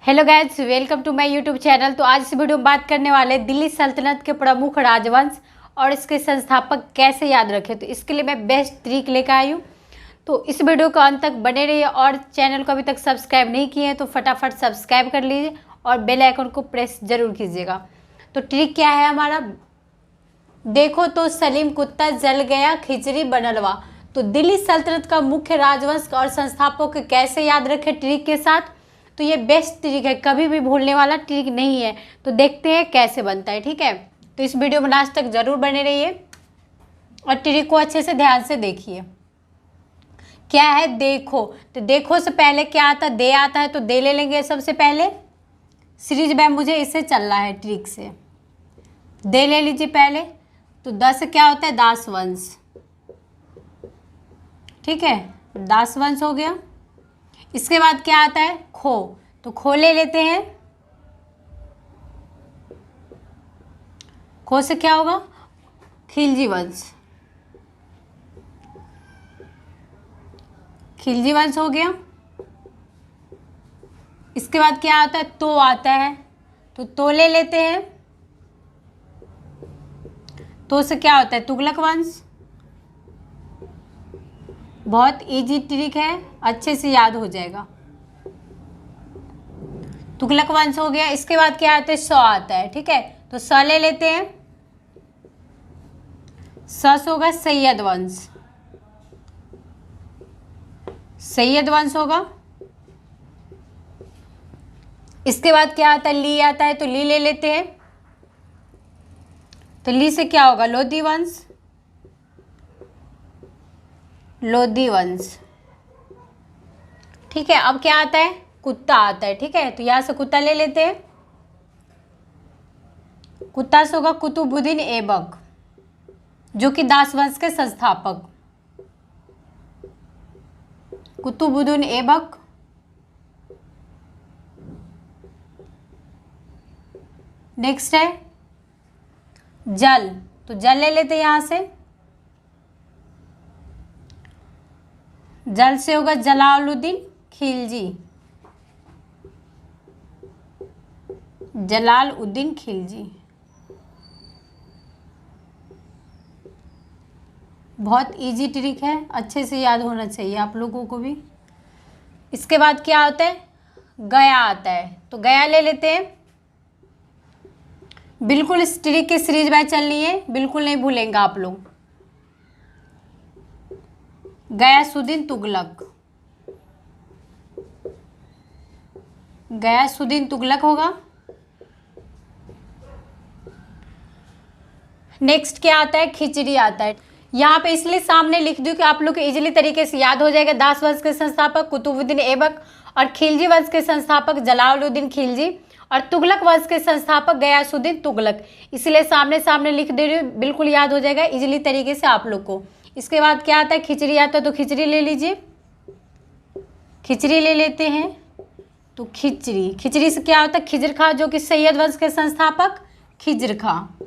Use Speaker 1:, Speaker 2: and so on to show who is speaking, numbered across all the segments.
Speaker 1: Hello guys, welcome to my YouTube channel. तो आज इस वीडियो में बात करने वाले दिल्ली सल्तनत के प्रमुख राजवंश और इसके संस्थापक कैसे याद रखें। तो इसके लिए मैं बेस्ट ट्रिक लेकर आई हूँ। तो इस वीडियो को अंत तक बने रहिए और चैनल को अभी तक सब्सक्राइब नहीं किए हैं तो फटाफट सब्सक्राइब कर लीजिए और बेल आइकन को प्रेस जरूर कीजिएगा। तो ट्रिक क्या है हमारा, देखो तो सलीम कुत्ता जल गया खिचड़ी बनलवा। तो दिल्ली सल्तनत का मुख्य राजवंश और संस्थापक कैसे याद रखें ट्रिक के साथ। तो ये बेस्ट ट्रिक है, कभी भी भूलने वाला ट्रिक नहीं है। तो देखते हैं कैसे बनता है, ठीक है। तो इस वीडियो में लास्ट तक जरूर बने रहिए और ट्रिक को अच्छे से ध्यान से देखिए। क्या है देखो, तो देखो से पहले क्या आता है, दे आता है। तो दे ले लेंगे सबसे पहले। सीरीज में मुझे इससे चलना है ट्रिक से, दे ले लीजिए पहले। तो दस से क्या होता है, दासवंश, ठीक है, दासवंश हो गया। इसके बाद क्या आता है, खो। तो खो ले लेते हैं। खो से क्या होगा, खिलजी वंश, खिलजी वंश हो गया। इसके बाद क्या आता है, तो आता है। तो ले लेते हैं। तो से क्या होता है, तुगलक वंश। बहुत इजी ट्रिक है, अच्छे से याद हो जाएगा। तुगलक वंश हो गया। इसके बाद क्या आता है, सौ आता है, ठीक है। तो स ले लेते हैं। स होगा सैयद वंश, सैयद वंश होगा। इसके बाद क्या आता है, ली आता है। तो ली ले लेते हैं। तो ली से क्या होगा, लोधी वंश, लोधी वंश, ठीक है। अब क्या आता है, कुत्ता आता है, ठीक है। तो यहां से कुत्ता ले लेते हैं। कुत्ता से होगा कुतुबुद्दीन ऐबक, जो कि दास वंश के संस्थापक, कुतुबुद्दीन ऐबक। नेक्स्ट है जल। तो जल ले लेते हैं यहां से। जल से होगा जलालुद्दीन खिलजी, जलालुद्दीन खिलजी। बहुत इजी ट्रिक है, अच्छे से याद होना चाहिए आप लोगों को भी। इसके बाद क्या आता है, गया आता है। तो गया ले लेते हैं। बिल्कुल इस ट्रिक की सीरीज बाय चलनी है, बिल्कुल नहीं भूलेंगे आप लोग। गयासुद्दीन तुगलक, गयासुद्दीन तुगलक होगा। नेक्स्ट क्या आता है, खिचड़ी आता है। यहाँ पे इसलिए सामने लिख दूं कि आप लोग को इजीली तरीके से याद हो जाएगा। दास वंश के संस्थापक कुतुबुद्दीन ऐबक और खिलजी वंश के संस्थापक जलालुद्दीन खिलजी और तुगलक वंश के संस्थापक गयासुद्दीन तुगलक, इसलिए सामने सामने लिख दे रही हूँ, बिल्कुल याद हो जाएगा इजीली तरीके से आप लोग को। इसके बाद क्या आता है, खिचड़ी आता है। तो खिचड़ी ले लीजिए, खिचड़ी ले लेते हैं। तो खिचड़ी, खिचड़ी से क्या होता है, खिजर खां, जो कि सैयद वंश के संस्थापक खिजर खां,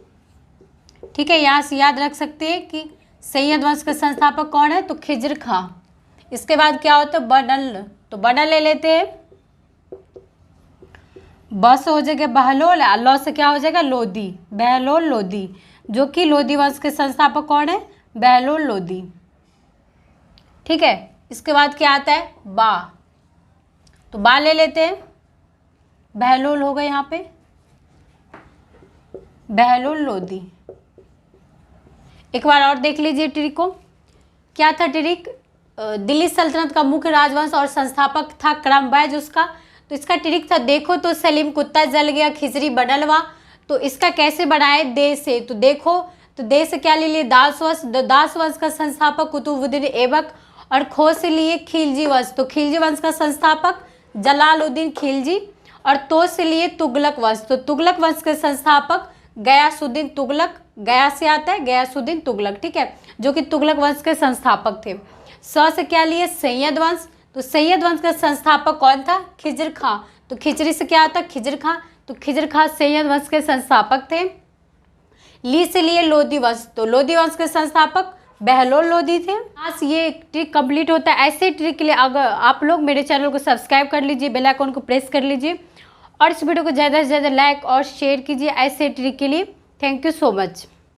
Speaker 1: ठीक है। यहाँ से याद रख सकते हैं कि सैयद वंश के संस्थापक कौन है, तो खिजर खां। इसके बाद क्या होता है, बनल। तो बनल ले लेते हैं। बस हो जाएगा बहलोल, लौ से क्या हो जाएगा, लोधी, बहलोल लोधी, जो कि लोधी वंश के संस्थापक कौन है, बहलोल लोधी, ठीक है। इसके बाद क्या आता है, बा। तो बा ले लेते हैं। बहलोल होगा यहाँ पे, बहलोल लोधी। एक बार और देख लीजिए ट्रिक को। क्या था ट्रिक, दिल्ली सल्तनत का मुख्य राजवंश और संस्थापक था क्रमवाइज उसका। तो इसका ट्रिक था, देखो तो सलीम कुत्ता जल गया खिचड़ी बनलवा। तो इसका कैसे बनाए, दे से। तो देखो, तो दे से क्या ले लिए, दास वंश, दास वंश का संस्थापक कुतुबुद्दीन ऐबक। और खो से लिए खिलजी वंश, तो खिलजी वंश का संस्थापक जलालुद्दीन खिलजी। और तो से लिए तुगलक वंश, तो तुगलक वंश के संस्थापक गयासुद्दीन तुगलक, गया से आता है गयासुद्दीन तुगलक, ठीक है, जो कि तुगलक वंश के संस्थापक थे। स से क्या लिए, सैयद वंश। तो सैयद वंश का संस्थापक कौन था, खिजर खां। तो खिचड़ी से क्या आता है, खिजर खां। तो खिजर खां सैयद वंश के संस्थापक थे। ली से लिए लोधी वंश, तो लोधी वंश के संस्थापक बहलोल लोधी थे। आज ये ट्रिक कंप्लीट होता है। ऐसे ट्रिक के लिए अगर आप लोग मेरे चैनल को सब्सक्राइब कर लीजिए, बेल आइकन को प्रेस कर लीजिए और इस वीडियो को ज़्यादा से ज़्यादा लाइक और शेयर कीजिए ऐसे ट्रिक के लिए। Thank you so much.